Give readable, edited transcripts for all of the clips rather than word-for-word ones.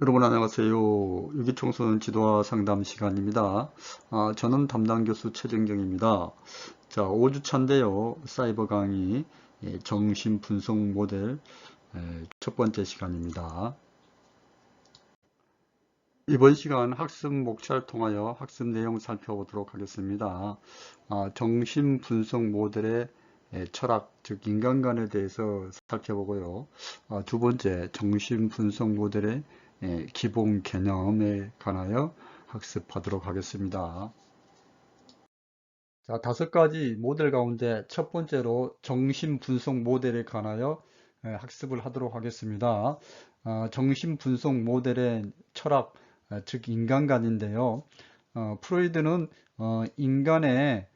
여러분 안녕하세요. 유기청소년 지도와 상담 시간입니다. 저는 담당 교수 최정경입니다. 자, 5주차인데요. 사이버 강의 정신 분석 모델 첫 번째 시간입니다. 이번 시간 학습 목차를 통하여 학습 내용 살펴보도록 하겠습니다. 정신 분석 모델의 철학, 즉 인간관에 대해서 살펴보고요. 두 번째, 정신 분석 모델의 기본 개념에 관하여 학습하도록 하겠습니다. 자, 5가지 모델 가운데 첫 번째로 정신 분석 모델에 관하여 학습을 하도록 하겠습니다. 정신 분석 모델의 철학, 즉 인간관인데요. 프로이드는 인간의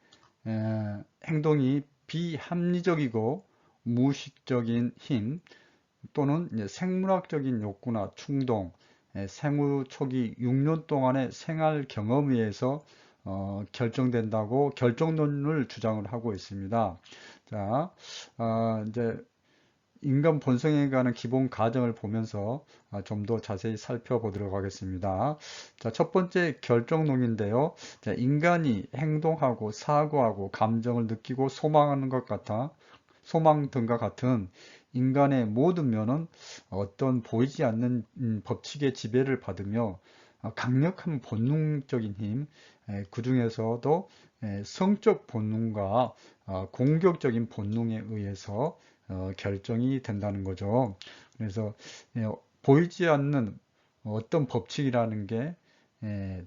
행동이 비합리적이고 무의식적인 힘 또는 생물학적인 욕구나 충동, 생후 초기 6년 동안의 생활 경험에 의해서 결정된다고 결정론을 주장을 하고 있습니다. 자, 이제 인간 본성에 관한 기본 가정을 보면서 좀 더 자세히 살펴보도록 하겠습니다. 자, 첫 번째 결정론인데요. 자, 인간이 행동하고 사고하고 감정을 느끼고 소망하는 것 같아 소망 등과 같은 인간의 모든 면은 어떤 보이지 않는 법칙의 지배를 받으며 강력한 본능적인 힘, 그 중에서도 성적 본능과 공격적인 본능에 의해서 결정이 된다는 거죠. 그래서 보이지 않는 어떤 법칙이라는 게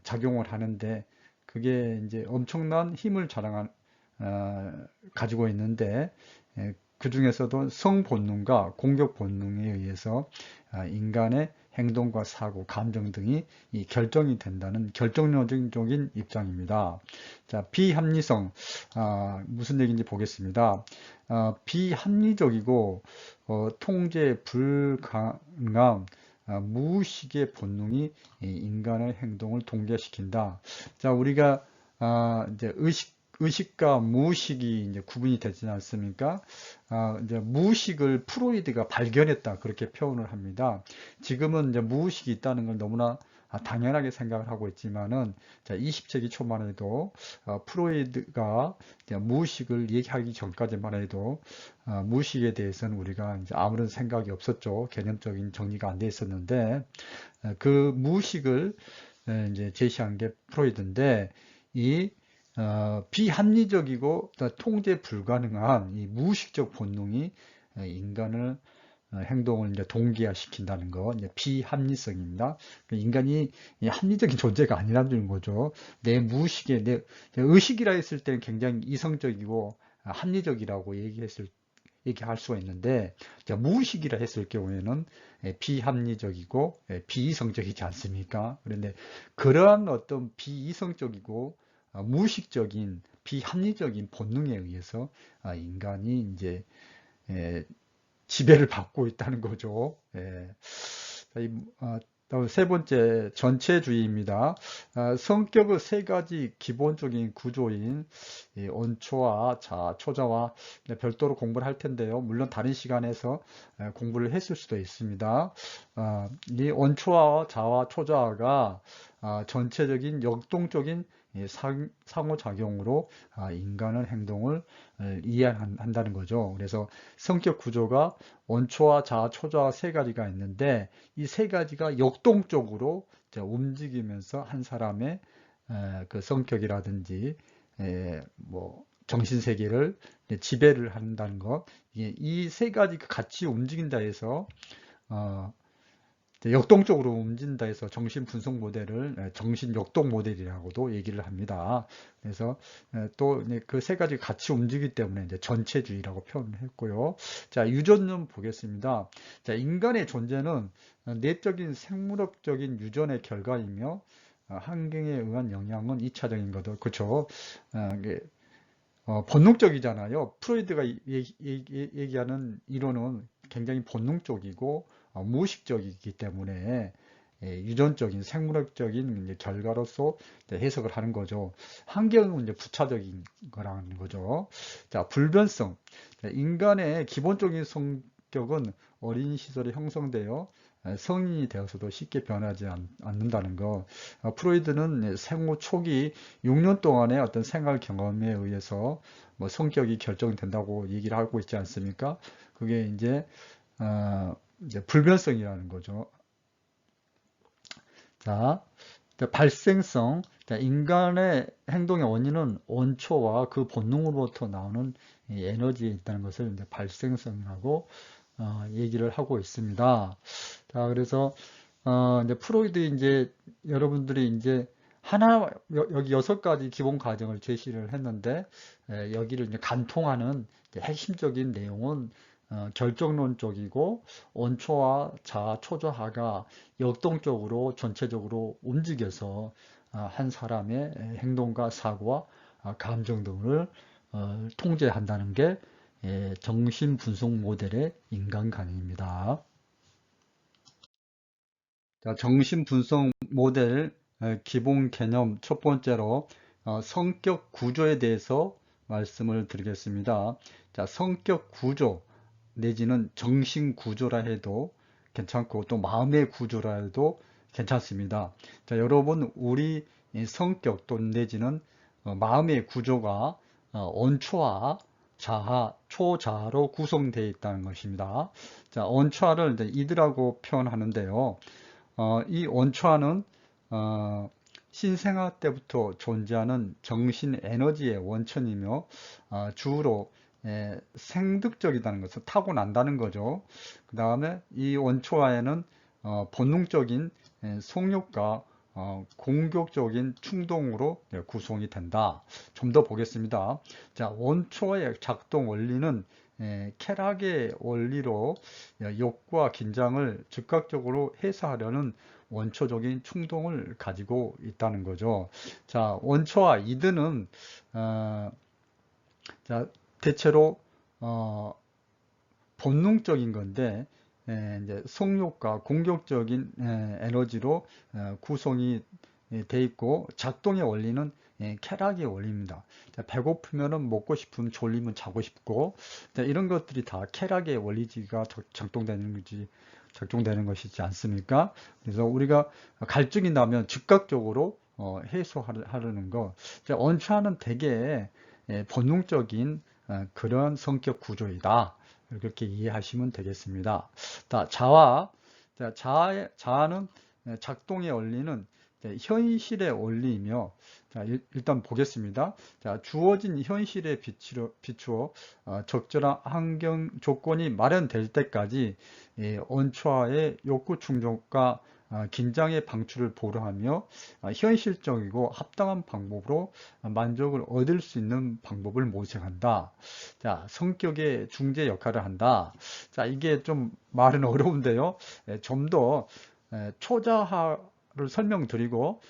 작용을 하는데 그게 이제 엄청난 힘을 가지고 있는데 그 중에서도 성 본능과 공격 본능에 의해서 인간의 행동과 사고, 감정 등이 결정이 된다는 결정론적인 입장입니다. 자, 비합리성 무슨 얘기인지 보겠습니다. 비합리적이고 통제 불가능한 무의식의 본능이 인간의 행동을 동기화시킨다. 자, 우리가 이제 의식과 무의식이 이제 구분이 되지 않습니까? 이제 무의식을 프로이드가 발견했다 그렇게 표현을 합니다. 지금은 이제 무의식이 있다는 걸 너무나 당연하게 생각을 하고 있지만은 20세기 초만 해도 프로이드가 무의식을 얘기하기 전까지만 해도 무의식에 대해서는 우리가 이제 아무런 생각이 없었죠. 개념적인 정리가 안 돼 있었는데 그 무의식을 이제 제시한 게 프로이드인데 이 비합리적이고 통제 불가능한 이 무의식적 본능이 인간을 행동을 이제 동기화시킨다는 거, 이제 비합리성입니다. 인간이 합리적인 존재가 아니라는 거죠. 내 무의식에, 내 의식이라 했을 때는 굉장히 이성적이고 합리적이라고 얘기할 수가 있는데, 무의식이라 했을 경우에는 비합리적이고 비이성적이지 않습니까? 그런데 그러한 어떤 비이성적이고 무의식적인 비합리적인 본능에 의해서 인간이 이제 지배를 받고 있다는 거죠. 다음 세 번째, 전체주의입니다. 성격의 세 가지 기본적인 구조인 원초와 자, 초자와 별도로 공부를 할 텐데요. 물론 다른 시간에서 공부를 했을 수도 있습니다. 이 원초와 자와 초자가 전체적인 역동적인 상호작용으로 인간의 행동을 이해한다는 거죠. 그래서 성격 구조가 원초와 자아, 초자와 세 가지가 있는데 이 세 가지가 역동적으로 움직이면서 한 사람의 그 성격이라든지 뭐 정신세계를 지배를 한다는 것, 이 세 가지가 같이 움직인다 해서 역동적으로 움직인다 해서 정신 분석 모델을 정신 역동 모델이라고도 얘기를 합니다. 그래서 또 그 세 가지 같이 움직이기 때문에 이제 전체주의라고 표현을 했고요. 자, 유전론 보겠습니다. 자, 인간의 존재는 내적인 생물학적인 유전의 결과이며 환경에 의한 영향은 2차적인 거죠. 그렇죠? 본능적이잖아요. 프로이드가 얘기하는 이론은 굉장히 본능적이고 무의식적이기 때문에 유전적인 생물학적인 결과로서 해석을 하는 거죠. 환경은 이제 부차적인 거라는 거죠. 자, 불변성. 인간의 기본적인 성격은 어린 시절에 형성되어 성인이 되어서도 쉽게 변하지 않는다는 거. 프로이드는 생후 초기 6년 동안의 어떤 생활 경험에 의해서 뭐 성격이 결정된다고 얘기를 하고 있지 않습니까? 그게 이제 불변성이라는 거죠. 자, 발생성. 인간의 행동의 원인은 원초와 그 본능으로부터 나오는 이 에너지에 있다는 것을 이제 발생성이라고 얘기를 하고 있습니다. 자, 그래서 이제 프로이드 이제 여러분들이 이제 여기 6가지 기본 가정을 제시를 했는데 여기를 이제 간통하는 이제 핵심적인 내용은 결정론적이고 원초와 자아, 초자아가 역동적으로 전체적으로 움직여서 한 사람의 행동과 사고와 감정 등을 통제한다는 게 정신분석 모델의 인간관입니다. 자, 정신분석 모델 기본 개념 첫 번째로 성격 구조에 대해서 말씀을 드리겠습니다. 자, 성격 구조 내지는 정신 구조라 해도 괜찮고 또 마음의 구조라 해도 괜찮습니다. 자, 여러분 우리 성격 또 내지는 마음의 구조가 원초와 자아, 초자아로 구성되어 있다는 것입니다. 자, 원초아를 이제 이드라고 표현하는데요. 이 원초아는 신생아 때부터 존재하는 정신 에너지의 원천이며 주로 생득적이라는 것을 타고난다는 거죠. 그 다음에 이 원초아에는 본능적인 성욕과 공격적인 충동으로 구성이 된다. 좀 더 보겠습니다. 자, 원초의 작동 원리는 쾌락의 원리로 욕구와 긴장을 즉각적으로 해소하려는 원초적인 충동을 가지고 있다는 거죠. 자, 원초와 이드는 자, 대체로 본능적인 건데 이제 성욕과 공격적인 에너지로 구성이 돼 있고 작동의 원리는 쾌락의 원리입니다. 배고프면은 먹고 싶으면 졸리면 자고 싶고 이런 것들이 다 쾌락의 원리지가 작동되는 것이지 않습니까? 그래서 우리가 갈증이 나면 즉각적으로 해소하려는 거. 원초는 대개 본능적인 그런 성격 구조이다. 이렇게 이해하시면 되겠습니다. 자아는 작동의 원리는 현실의 원리이며, 자, 일단 보겠습니다. 자, 주어진 현실에 비추어 적절한 환경 조건이 마련될 때까지 원초와의 욕구 충족과 긴장의 방출을 보류하며 현실적이고 합당한 방법으로 만족을 얻을 수 있는 방법을 모색한다. 자, 성격의 중재 역할을 한다. 자, 이게 좀 말은 어려운데요. 좀 더 초자화를 설명드리고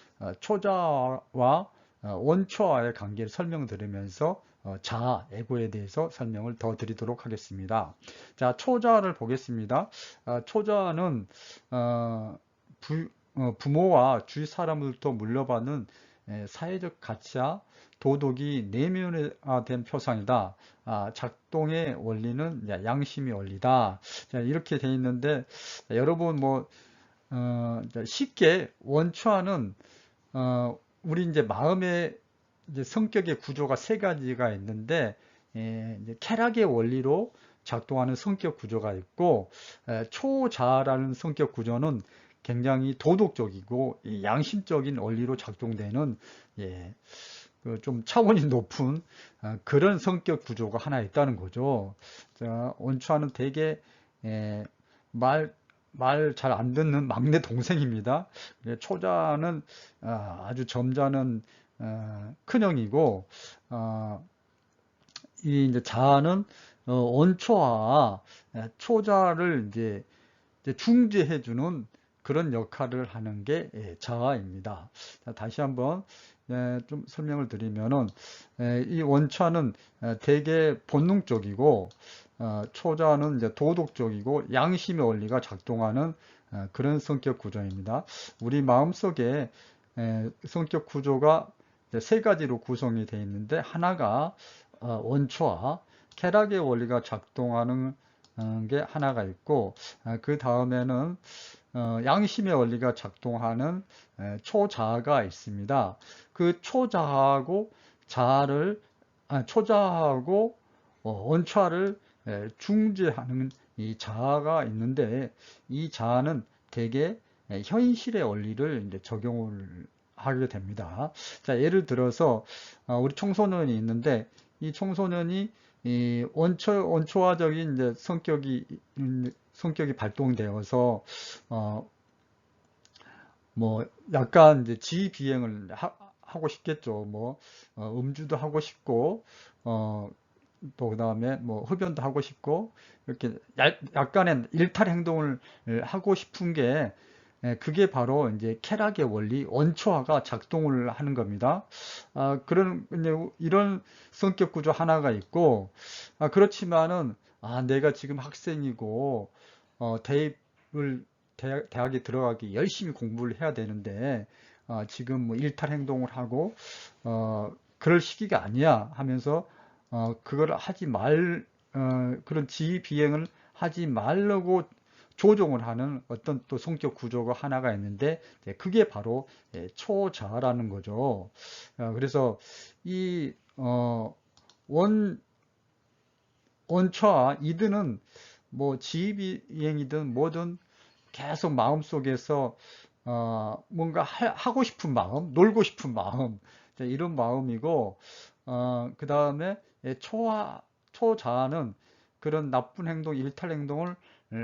초자와 원초와의 관계를 설명드리면서 자아, 에고에 대해서 설명을 더 드리도록 하겠습니다. 자, 초자를 보겠습니다. 초자는 부모와 주위 사람으로부터 물려받는 사회적 가치와 도덕이 내면화된 표상이다. 작동의 원리는 양심의 원리다. 자, 이렇게 되어 있는데 여러분 쉽게 원초와는 우리 이제 마음의 이제 성격의 구조가 3가지가 있는데 이제 쾌락의 원리로 작동하는 성격 구조가 있고 초자라는 성격 구조는 굉장히 도덕적이고 양심적인 원리로 작동되는 좀 차원이 높은 그런 성격 구조가 하나 있다는 거죠. 자, 원초와는 되게 말 잘 안 듣는 막내 동생입니다. 초자는 아주 점잖은 큰형이고 이 이제 자아는 원초와 초자를 이제 중재해주는 그런 역할을 하는 게 자아입니다. 자, 다시 한번 좀 설명을 드리면은 이 원초는 되게 본능적이고 초자는 이제 도덕적이고 양심의 원리가 작동하는 그런 성격 구조입니다. 우리 마음속에 성격 구조가 3가지로 구성이 되어 있는데 하나가 원초와 쾌락의 원리가 작동하는 게 하나가 있고 그 다음에는 양심의 원리가 작동하는 초자아가 있습니다. 그 초자아하고 자아를 초자아하고 원초아를 중재하는 이 자아가 있는데, 이 자아는 대개 현실의 원리를 이제 적용을 하게 됩니다. 자, 예를 들어서 우리 청소년이 있는데, 이 청소년이 이 원초화적인 이제 성격이 발동되어서 뭐 약간 이제 지비행을 하고 싶겠죠. 뭐 음주도 하고 싶고 또 그다음에 뭐 흡연도 하고 싶고, 이렇게 약간의 일탈 행동을 하고 싶은 게 그게 바로 이제 쾌락의 원리 원초화가 작동을 하는 겁니다. 그런 이제 이런 성격 구조 하나가 있고, 그렇지만은 내가 지금 학생이고 대입을 대학에 들어가기 열심히 공부를 해야 되는데 지금 뭐 일탈 행동을 하고 그럴 시기가 아니야 하면서 그걸 하지 그런 지휘비행을 하지 말라고 조종을 하는 어떤 또 성격 구조가 하나가 있는데, 그게 바로 초자라는 거죠. 그래서 이 원초와 이드는 뭐 지휘비행이든 뭐든 계속 마음속에서 뭔가 하고 싶은 마음, 놀고 싶은 마음, 이런 마음이고, 그 다음에 초자아는 그런 나쁜 행동, 일탈 행동을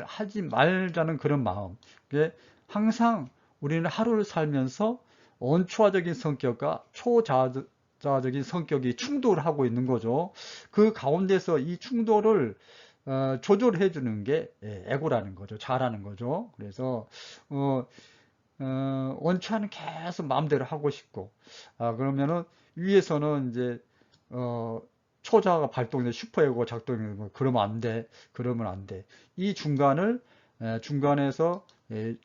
하지 말자는 그런 마음. 그게 항상 우리는 하루를 살면서 원초화적인 성격과 초자아적인 성격이 충돌하고 있는 거죠. 그 가운데서 이 충돌을 조절해 주는 게 에고라는 거죠. 자라는 거죠. 그래서 어, 원초는 계속 마음대로 하고 싶고, 그러면은 위에서는 이제 초자가 발동돼 슈퍼에고 작동되는 거, 그러면 안 돼, 그러면 안 돼. 이 중간에서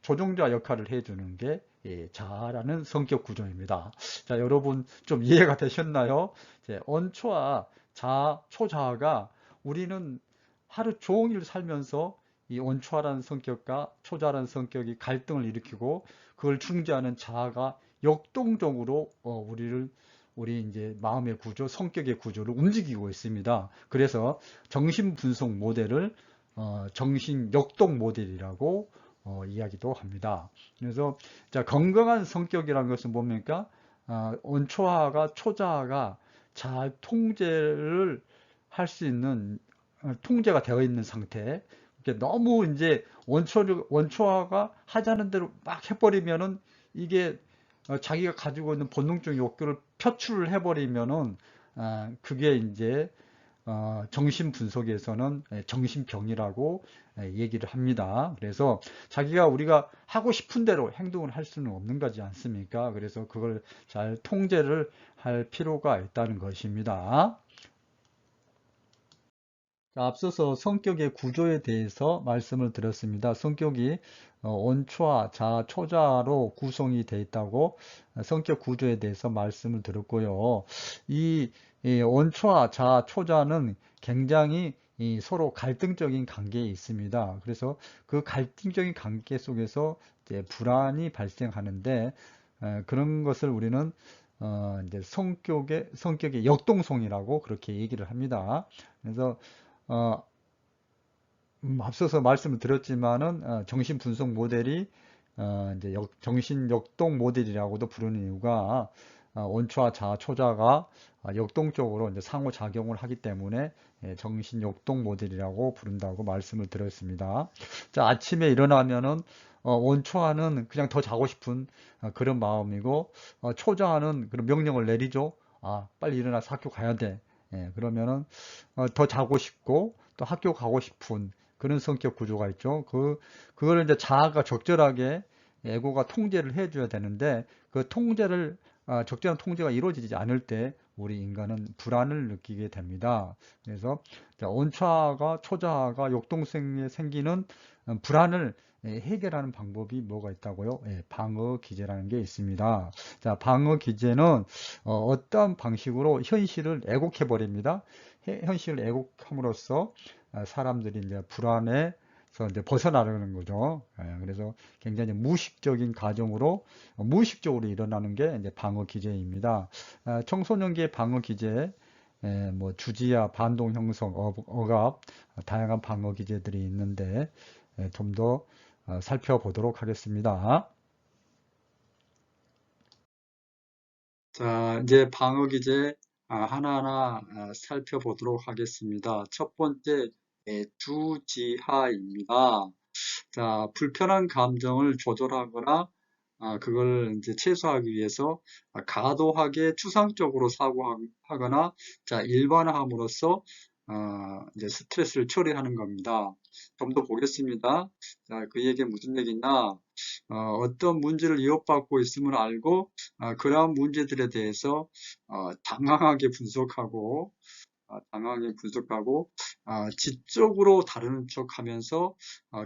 조종자 역할을 해주는 게 자라는 성격 구조입니다. 자, 여러분 좀 이해가 되셨나요? 원초와 초자가 우리는 하루 종일 살면서 이 원초라는 성격과 초자라는 성격이 갈등을 일으키고, 그걸 중재하는 자아가 역동적으로 우리 이제 마음의 구조, 성격의 구조를 움직이고 있습니다. 그래서 정신 분석 모델을 정신 역동 모델이라고 이야기도 합니다. 그래서 자, 건강한 성격이라는 것은 뭡니까? 원초하가 초자아가 잘 통제를 할 수 있는 통제가 되어 있는 상태. 너무 이제 원초화가 하자는 대로 막 해버리면은 이게 자기가 가지고 있는 본능적 욕구를 표출을 해버리면은 그게 이제 정신 분석에서는 정신병이라고 얘기를 합니다. 그래서 우리가 하고 싶은 대로 행동을 할 수는 없는 거지 않습니까? 그래서 그걸 잘 통제를 할 필요가 있다는 것입니다. 자, 앞서서 성격의 구조에 대해서 말씀을 드렸습니다. 성격이 원초와 자, 초자로 구성이 되어 있다고 성격 구조에 대해서 말씀을 드렸고요. 이 원초와 자, 초자는 굉장히 서로 갈등적인 관계에 있습니다. 그래서 그 갈등적인 관계 속에서 이제 불안이 발생하는데, 그런 것을 우리는 이제 성격의 역동성이라고 그렇게 얘기를 합니다. 그래서 어, 앞서서 말씀을 드렸지만은 정신 분석 모델이 이제 정신 역동 모델이라고도 부르는 이유가 원초와 자아, 초자가 역동적으로 이제 상호 작용을 하기 때문에 정신 역동 모델이라고 부른다고 말씀을 드렸습니다. 자, 아침에 일어나면은 원초와는 그냥 더 자고 싶은 그런 마음이고, 초자아는 그런 명령을 내리죠. 빨리 일어나서 학교 가야 돼. 그러면은 더 자고 싶고 또 학교 가고 싶은 그런 성격 구조가 있죠. 그거를 이제 자아가 적절하게 에고가 통제를 해줘야 되는데, 그 적절한 통제가 이루어지지 않을 때 우리 인간은 불안을 느끼게 됩니다. 그래서 원초가 초자아가 역동성에 생기는 불안을 해결하는 방법이 뭐가 있다고요? 방어 기제라는 게 있습니다. 자, 방어 기제는 어떤 방식으로 현실을 애곡해 버립니다. 현실을 애곡함으로써 사람들이 이제 불안에 이제 벗어나려는 거죠. 그래서 굉장히 무의식적인 가정으로 무의식적으로 일어나는 게 이제 방어 기제입니다. 청소년기의 방어 기제, 뭐 주지와 반동 형성, 억압, 다양한 방어 기제들이 있는데 좀 더 살펴보도록 하겠습니다. 자, 이제 방어 기제 하나하나 살펴보도록 하겠습니다. 첫 번째, 주지하입니다. 자, 불편한 감정을 조절하거나 그걸 이제 최소화하기 위해서 과도하게 추상적으로 사고하거나 자, 일반화함으로써 이제 스트레스를 처리하는 겁니다. 좀 더 보겠습니다. 자, 그 얘기 무슨 얘기냐? 어떤 문제를 위협받고 있음을 알고 그러한 문제들에 대해서 장황하게 분석하고 지적으로 다루는 척하면서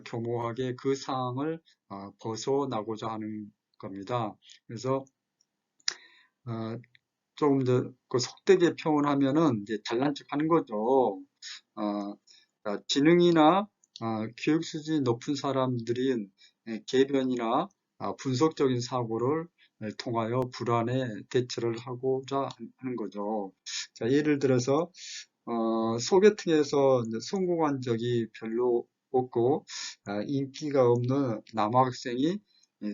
교모하게 그 상황을 벗어나고자 하는 겁니다. 그래서 조금 더 그 속되게 표현하면은 이제 잘난 척하는 거죠. 지능이나 교육 수준이 높은 사람들은 개변이나 분석적인 사고를 통하여 불안에 대처를 하고자 하는 거죠. 자, 예를 들어서 소개팅에서 성공한 적이 별로 없고 인기가 없는 남학생이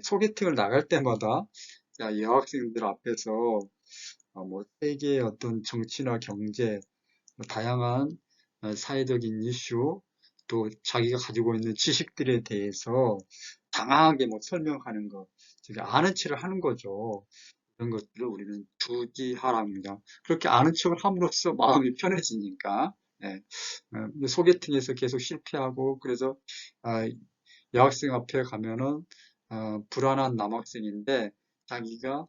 소개팅을 나갈 때마다 여학생들 앞에서 뭐 세계의 어떤 정치나 경제, 다양한 사회적인 이슈, 또 자기가 가지고 있는 지식들에 대해서 당황하게 뭐 설명하는 것, 즉 아는 체를 하는 거죠. 이런 것들을 우리는 주지하랍니다. 그렇게 아는 척을 함으로써 마음이 편해지니까. 예. 소개팅에서 계속 실패하고 그래서 여학생 앞에 가면은 불안한 남학생인데 자기가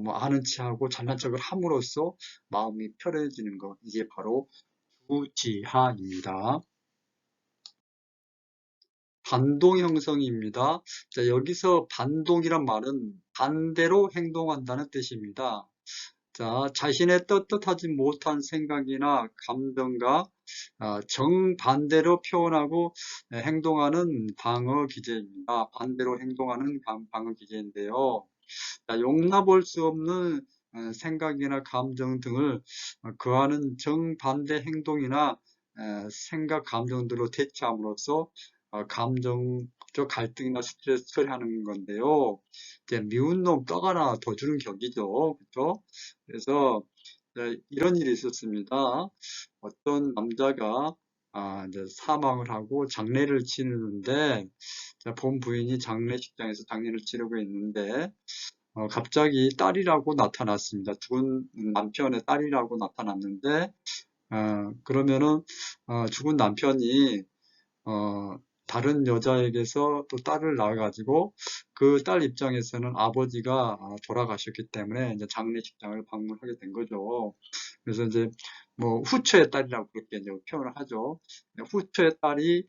뭐 아는 체하고 잘난 척을 함으로써 마음이 편해지는 것, 이게 바로 주지하입니다. 반동 형성입니다. 자, 여기서 반동이란 말은 반대로 행동한다는 뜻입니다. 자, 자신의 떳떳하지 못한 생각이나 감정과 정반대로 표현하고 행동하는 방어 기제입니다. 반대로 행동하는 방어 기제인데요. 자, 용납할 수 없는 생각이나 감정 등을 그와는 정반대 행동이나 생각, 감정들로 대체함으로써 감정적 갈등이나 스트레스 처리하는 건데요. 이제 미운 놈 떡 하나 더 주는 격이죠. 그렇죠? 그래서 이런 일이 있었습니다. 어떤 남자가 이제 사망을 하고 장례를 치르는데 본 부인이 장례식장에서 장례를 치르고 있는데 갑자기 딸이라고 나타났습니다. 죽은 남편의 딸이라고 나타났는데 그러면은 죽은 남편이 다른 여자에게서 또 딸을 낳아가지고 그 딸 입장에서는 아버지가 돌아가셨기 때문에 이제 장례식장을 방문하게 된 거죠. 그래서 이제 뭐 후처의 딸이라고 그렇게 이제 표현을 하죠. 후처의 딸이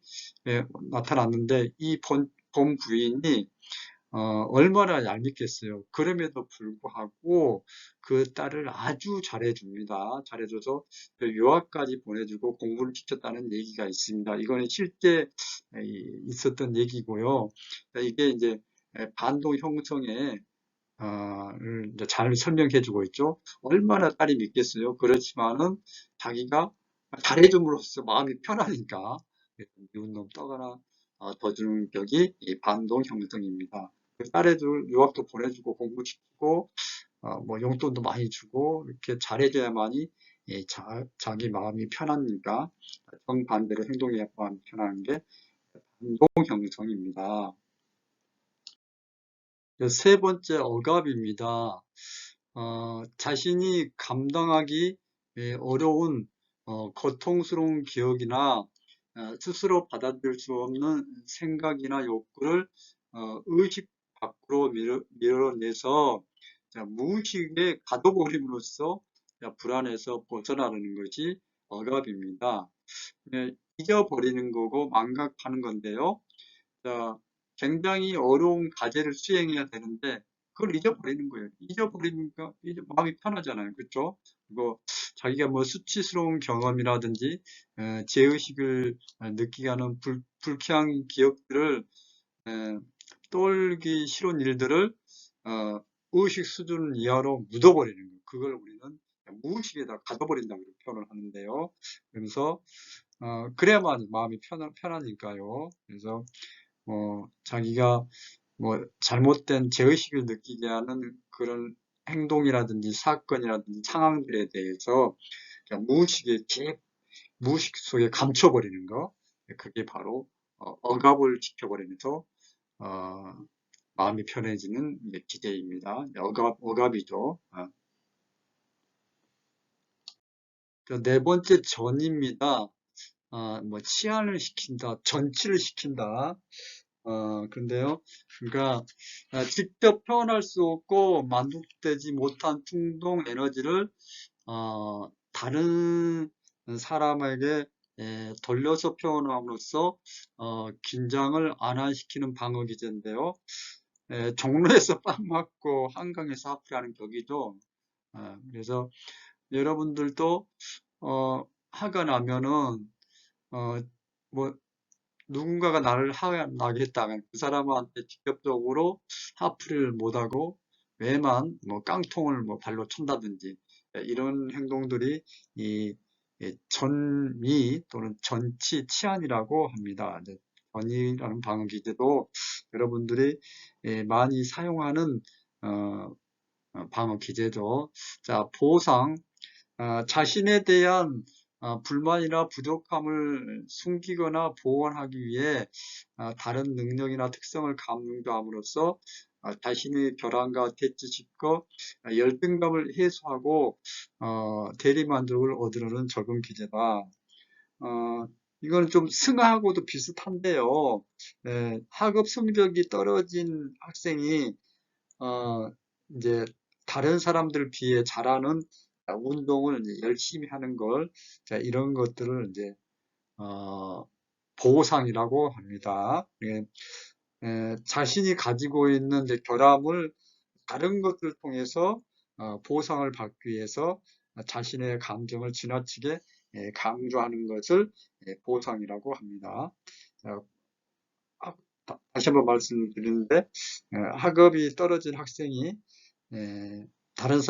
나타났는데 이 본 부인이 얼마나 얄밉겠어요. 그럼에도 불구하고 그 딸을 아주 잘해줍니다. 잘해줘서 유학까지 보내주고 공부를 시켰다는 얘기가 있습니다. 이거는 실제 있었던 얘기고요. 이게 이제 반동 형성에 이제 잘 설명해주고 있죠. 얼마나 딸이 믿겠어요. 그렇지만은 자기가 잘해줌으로써 마음이 편하니까 미운 놈 떠거나 더 주는 격이 이 반동 형성입니다. 딸애들 유학도 보내주고 공부시키고 뭐 용돈도 많이 주고 이렇게 잘해줘야만이 자기 마음이 편하니까 정반대로 행동해야 마음이 편한 게 반동 형성입니다. 세 번째 억압입니다. 자신이 감당하기 어려운 고통스러운 기억이나 스스로 받아들일 수 없는 생각이나 욕구를 의식 밖으로 밀어내서 무의식에 가둬버림으로써 불안에서 벗어나는 것이 억압입니다. 잊어버리는 거고 망각하는 건데요. 자, 굉장히 어려운 과제를 수행해야 되는데 그걸 잊어버리는 거예요. 잊어버리니까 이제 마음이 편하잖아요. 그렇죠? 그리고 자기가 뭐 수치스러운 경험이라든지 죄의식을 느끼게 하는 불쾌한 기억들을 에, 떠올리기 싫은 일들을 어, 의식 수준 이하로 묻어버리는 거예요. 그걸 우리는 무의식에다 가둬버린다고 이렇게 표현을 하는데요. 그래서 그래야만 마음이 편하니까요. 그래서 자기가 뭐 잘못된 죄의식을 느끼게 하는 그런 행동이라든지 사건이라든지 상황들에 대해서 그냥 무의식 속에 감춰버리는 거, 그게 바로 억압을 지켜버리면서 어, 마음이 편해지는 이제 기제입니다. 억압이죠. 네 번째 전입니다. 뭐 치안을 시킨다, 전치를 시킨다. 근데요. 그러니까 직접 표현할 수 없고 만족되지 못한 충동 에너지를 다른 사람에게 돌려서 표현함으로써 긴장을 완화시키는 방어 기제인데요. 종로에서 빵 맞고 한강에서 하프라는 격이죠. 그래서 여러분들도 화가 나면은 어, 뭐 누군가가 나를 화나게 했다면 그 사람한테 직접적으로 화풀이를 못하고 외만 뭐 깡통을 뭐 발로 찬다든지 이런 행동들이 이 전미 또는 전치 치안이라고 합니다. 전이라는 방어 기제도 여러분들이 많이 사용하는 어, 방어 기제죠. 자, 보상, 자신에 대한 불만이나 부족함을 숨기거나 보완하기 위해 다른 능력이나 특성을 강조함으로써 자신의 결함과 대치시켜 열등감을 해소하고 대리만족을 얻으려는 적응 기제다. 이거는 좀 승하하고도 비슷한데요. 학업 성적이 떨어진 학생이 이제 다른 사람들 비해 잘하는 운동을 이제 열심히 하는 걸, 자, 이런 것들을 이제, 보상이라고 합니다. 자신이 가지고 있는 이제 결함을 다른 것들을 통해서 보상을 받기 위해서 자신의 감정을 지나치게 강조하는 것을 보상이라고 합니다. 자, 다시 한번 말씀드리는데, 학업이 떨어진 학생이 다른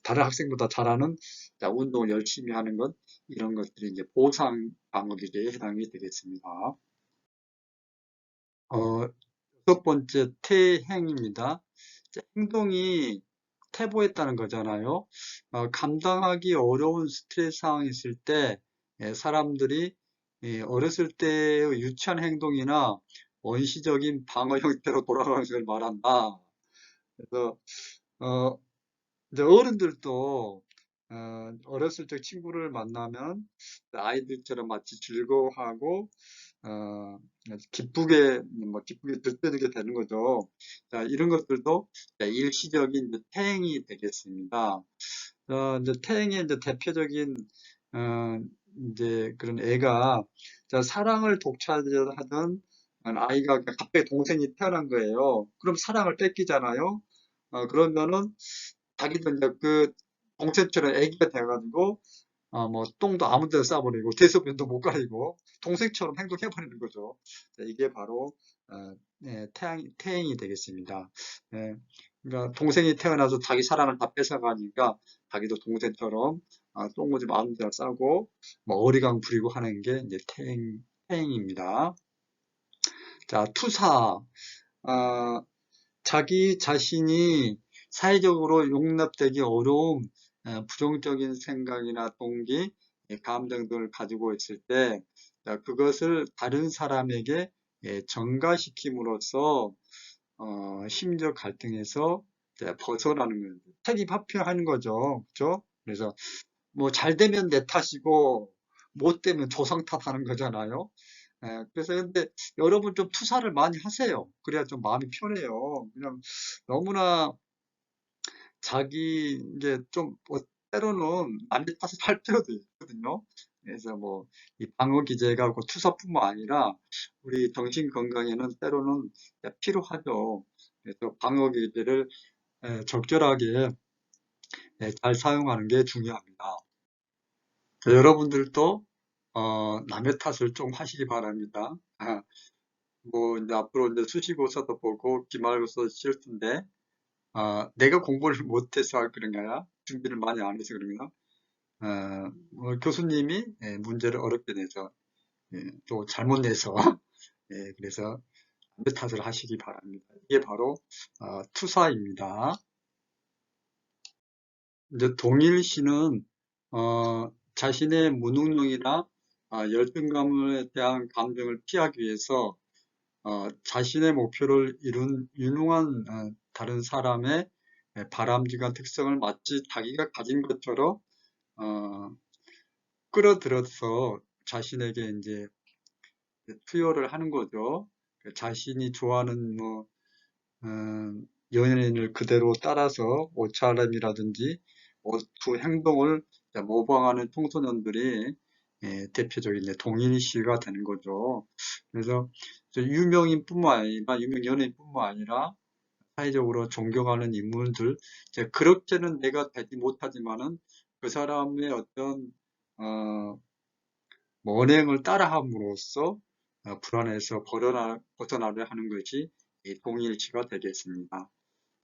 학생보다 잘하는 운동을 열심히 하는 것, 이런 것들이 이제 보상 방어기제에 해당이 되겠습니다. 여섯 번째, 퇴행입니다. 행동이 퇴보했다는 거잖아요. 감당하기 어려운 스트레스 상황이 있을 때, 사람들이 어렸을 때의 유치한 행동이나 원시적인 방어 형태로 돌아가는 것을 말한다. 그래서, 어, 이제 어른들도 어렸을 적 친구를 만나면 아이들처럼 마치 즐거워하고 어, 기쁘게 들뜨게 되는 거죠. 자, 이런 것들도 일시적인 이제 퇴행이 되겠습니다. 이제 퇴행의 이제 대표적인 어, 이제 그런 애가 자, 사랑을 독차지하던 아이가 갑자기 동생이 태어난 거예요. 그럼 사랑을 뺏기잖아요. 그러면은 자기도 이제 그 동생처럼 애기가 돼가지고 뭐 똥도 아무 데나 싸버리고 대소변도 못 가리고 동생처럼 행동해버리는 거죠. 자, 이게 바로 태행이 되겠습니다. 예, 그러니까 동생이 태어나서 자기 사랑을 다 뺏어가니까 자기도 동생처럼 똥오줌 아무 데나 싸고 뭐 어리광 부리고 하는 게 이제 태행입니다. 자, 투사. 자기 자신이 사회적으로 용납되기 어려운 부정적인 생각이나 동기, 감정 등을 가지고 있을 때 그것을 다른 사람에게 전가시킴으로써 심리적 갈등에서 벗어나는 거예요. 책임 회피하는 거죠. 그렇죠? 그래서 뭐 잘 되면 내 탓이고 못 되면 조상 탓하는 거잖아요. 그래서 근데 여러분 좀 투사를 많이 하세요. 그래야 좀 마음이 편해요. 그냥 너무나 자기 이제 좀뭐 때로는 남의 탓을 할 필요도 있거든요. 그래서 뭐 이 방어 기제가 그 투사뿐만 아니라 우리 정신 건강에는 때로는 필요하죠. 그래서 방어 기제를 적절하게 잘 사용하는 게 중요합니다. 여러분들도 남의 탓을 좀 하시기 바랍니다. 뭐 이제 앞으로 이제 수시고사도 보고 기말고사도 치를 텐데 내가 공부를 못해서 그런가요? 준비를 많이 안 해서 그런가? 뭐 교수님이 문제를 어렵게 내서 또 잘못 내서 그래서 남의 탓을 하시기 바랍니다. 이게 바로 투사입니다. 이제 동일시는 자신의 무능력이나 열등감에 대한 감정을 피하기 위해서 자신의 목표를 이룬 유능한 다른 사람의 바람직한 특성을 마치 자기가 가진 것처럼 끌어들여서 자신에게 이제 투여를 하는 거죠. 자신이 좋아하는 뭐 연예인을 그대로 따라서 옷차림이라든지 그 행동을 모방하는 청소년들이 대표적인 동일시가 되는 거죠. 그래서 유명인뿐만 아니라 유명 연예인뿐만 아니라 사회적으로 존경하는 인물들 그렇게는 내가 되지 못하지만은 그 사람의 어떤 언행을 따라함으로써 불안에서 벗어나려 하는 것이 이 동일시가 되겠습니다.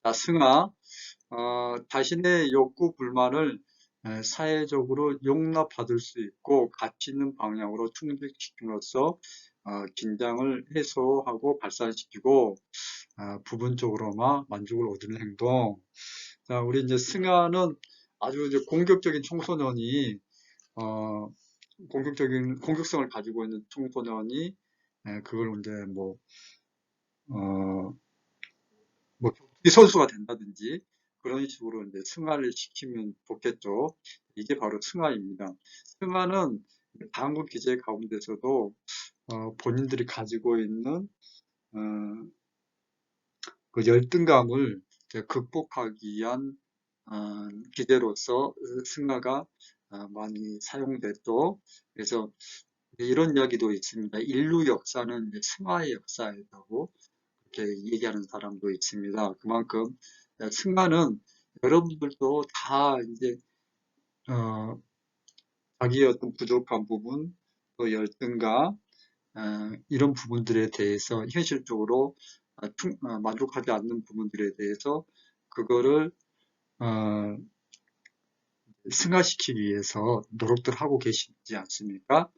자, 승하, 자신의 욕구, 불만을 사회적으로 용납받을 수 있고 가치 있는 방향으로 충족시킴으로써 긴장을 해소하고 발산시키고 부분적으로만 만족을 얻는 행동. 자, 우리 이제 승하는 아주 이제 공격적인 청소년이 공격성을 가지고 있는 청소년이 그걸 이제 이 선수가 된다든지 그런 식으로 이제 승화를 시키면 좋겠죠. 이게 바로 승화입니다. 승화는 방어 기제 가운데서도 본인들이 가지고 있는 그 열등감을 극복하기 위한 기제로서 승화가 많이 사용됐죠. 그래서 이런 이야기도 있습니다. 인류 역사는 이제 승화의 역사이라고 이렇게 얘기하는 사람도 있습니다. 그만큼 승마는 여러분들도 다 이제 자기의 어떤 부족한 부분, 또 열등감 이런 부분들에 대해서 현실적으로 만족하지 않는 부분들에 대해서 그거를 승화시키기 위해서 노력들 하고 계시지 않습니까?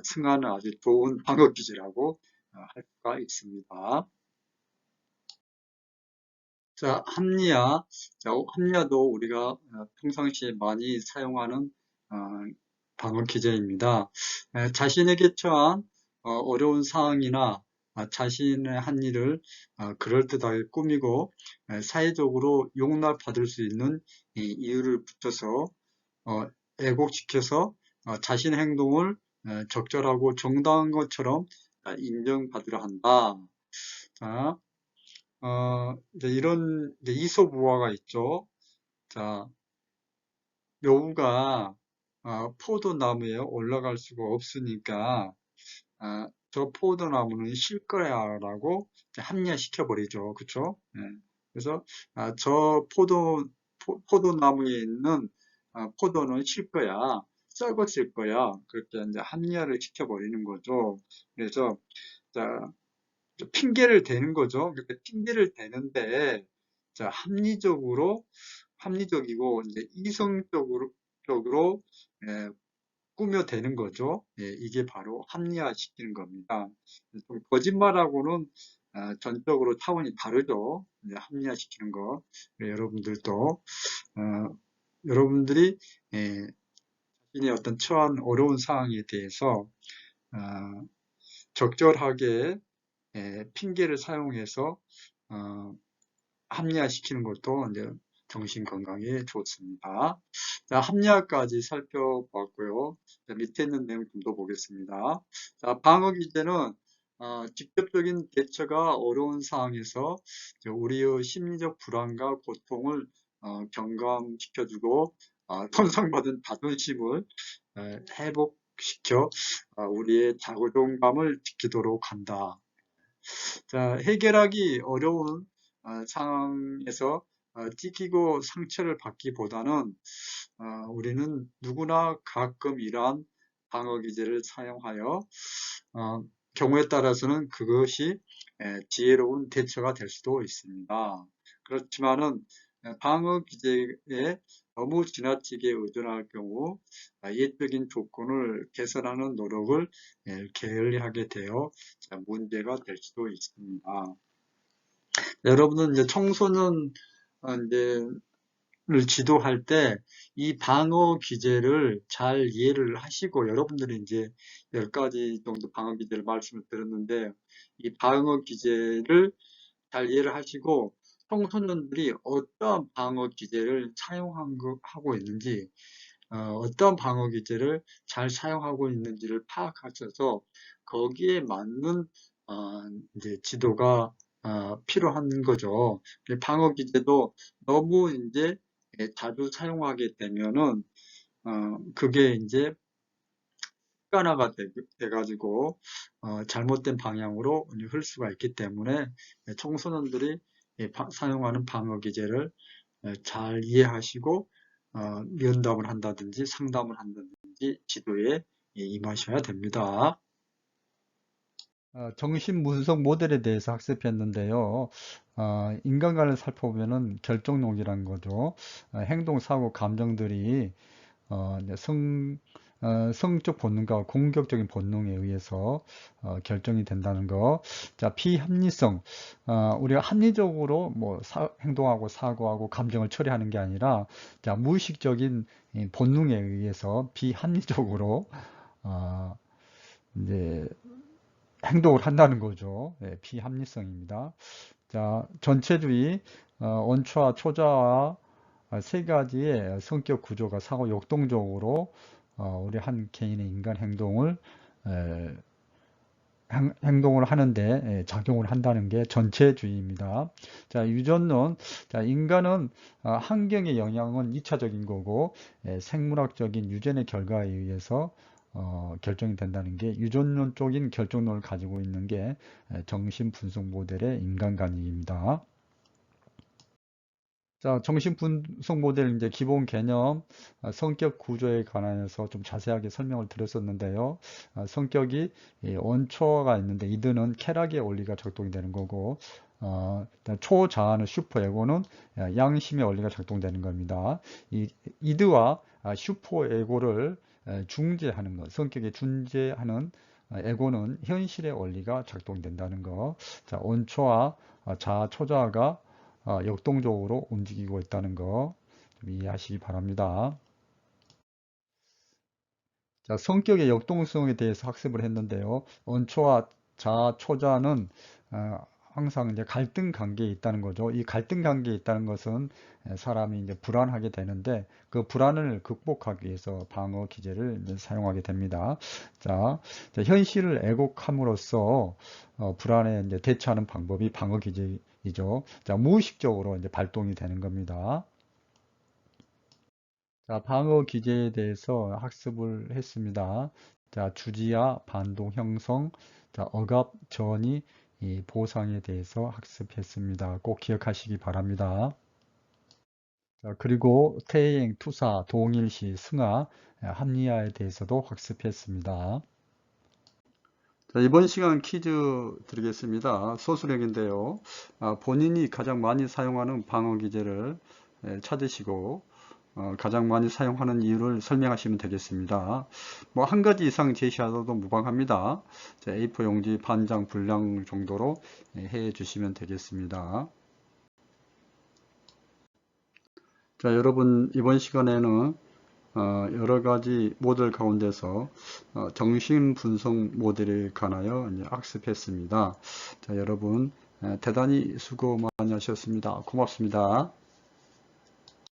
승화는 아주 좋은 방어 기제라고 할 수가 있습니다. 자, 합리화. 자, 합리화도 우리가 평상시에 많이 사용하는 방어 기제입니다. 자신에게 처한 어려운 상황이나 자신의 한 일을 그럴듯하게 꾸미고 사회적으로 용납받을 수 있는 이유를 붙여서 애곡시켜서 자신의 행동을 적절하고 정당한 것처럼 인정받으려 한다. 자, 이제 이런 이제 이솝우화가 있죠. 자, 여우가 포도나무에 올라갈 수가 없으니까 저 포도나무는 실 거야라고 합리화시켜 버리죠. 그쵸? 그래서 저 포도나무에 있는 포도는 실 거야. 썩었을 거야. 그렇게 이제 합리화를 시켜 버리는 거죠. 그래서 자, 핑계를 대는 거죠. 그러니까 핑계를 대는데 자, 합리적이고 이제 이성적으로 꾸며대는 거죠. 이게 바로 합리화시키는 겁니다. 거짓말하고는 전적으로 차원이 다르죠. 이제 합리화시키는 거. 여러분들도 여러분들이 자신의 어떤 처한 어려운 상황에 대해서 적절하게 핑계를 사용해서 합리화시키는 것도 이제 정신 건강에 좋습니다. 자, 합리화까지 살펴봤고요. 자, 밑에 있는 내용 좀 더 보겠습니다. 자, 방어 기제는 직접적인 대처가 어려운 상황에서 우리의 심리적 불안과 고통을 경감시켜주고 손상받은 자존심을 회복시켜 우리의 자존감을 지키도록 한다. 자, 해결하기 어려운 상황에서 찍히고 상처를 받기보다는 우리는 누구나 가끔 이러한 방어 기제를 사용하여 경우에 따라서는 그것이 지혜로운 대처가 될 수도 있습니다. 그렇지만은 방어 기제에 너무 지나치게 의존할 경우 예적인 조건을 개선하는 노력을 게을리하게 되어 문제가 될 수도 있습니다. 여러분은 이제 청소년 를 지도할 때 이 방어 기제를 잘 이해를 하시고, 여러분들이 이제 10가지 정도 방어 기제를 말씀을 드렸는데, 이 방어 기제를 잘 이해를 하시고 청소년들이 어떠한 방어 기제를 사용하고 있는지, 어떤 방어 기제를 잘 사용하고 있는지를 파악하셔서 거기에 맞는 이제 지도가 필요한 거죠. 방어 기제도 너무 이제 자주 사용하게 되면은 그게 이제 습관화가 돼가지고 잘못된 방향으로 흘 수가 있기 때문에 청소년들이 사용하는 방어 기제를 잘 이해하시고 면담을 한다든지 상담을 한다든지 지도에 임하셔야 됩니다. 정신분석 모델에 대해서 학습했는데요. 인간관을 살펴보면은 결정론이라는 거죠. 행동, 사고, 감정들이 이제 성적 본능과 공격적인 본능에 의해서 결정이 된다는 거. 자, 비합리성. 우리가 합리적으로 뭐 행동하고 사고하고 감정을 처리하는 게 아니라, 자, 무의식적인 이 본능에 의해서 비합리적으로 어, 이제 행동을 한다는 거죠. 예, 비합리성입니다. 자, 전체주의, 원초와 초자와 세 가지의 성격 구조가 상호 역동적으로 우리 한 개인의 인간 행동을 행동을 하는데 작용을 한다는 게 전체주의입니다. 자, 유전론. 자, 인간은 환경의 영향은 2차적인 거고 생물학적인 유전의 결과에 의해서 결정이 된다는 게 유전론 쪽인 결정론을 가지고 있는 게 정신분석 모델의 인간관입니다. 자, 정신분석 모델 이제 기본 개념, 성격 구조에 관해서 좀 자세하게 설명을 드렸었는데요. 성격이 원초가 있는데 이드는 쾌락의 원리가 작동이 되는 거고, 초자아는 슈퍼에고는 양심의 원리가 작동되는 겁니다. 이 이드와 슈퍼에고를 중재하는 것, 성격에 중재하는 에고는 현실의 원리가 작동된다는 거. 자, 원초와 자아, 초자아가 역동적으로 움직이고 있다는 거 좀 이해하시기 바랍니다. 자, 성격의 역동성에 대해서 학습을 했는데요. 원초와 자아, 초자는 항상 이제 갈등 관계에 있다는 거죠. 이 갈등 관계에 있다는 것은 사람이 이제 불안하게 되는데 그 불안을 극복하기 위해서 방어 기제를 이제 사용하게 됩니다. 자, 현실을 애곡함으로써 불안에 이제 대처하는 방법이 방어 기제이죠. 자, 무의식적으로 이제 발동이 되는 겁니다. 자, 방어 기제에 대해서 학습을 했습니다. 자, 주지와 반동 형성, 자, 억압, 전이, 이 보상에 대해서 학습했습니다. 꼭 기억하시기 바랍니다. 자, 그리고 퇴행, 투사, 동일시, 승하, 합리화에 대해서도 학습했습니다. 자, 이번 시간 퀴즈 드리겠습니다. 소수력인데요. 본인이 가장 많이 사용하는 방어 기제를 찾으시고 가장 많이 사용하는 이유를 설명하시면 되겠습니다. 뭐 한 가지 이상 제시하셔도 무방합니다. A4 용지 반장 분량 정도로 해 주시면 되겠습니다. 자, 여러분 이번 시간에는 여러 가지 모델 가운데서 정신분석 모델에 관하여 학습했습니다. 자, 여러분 대단히 수고 많이 하셨습니다. 고맙습니다.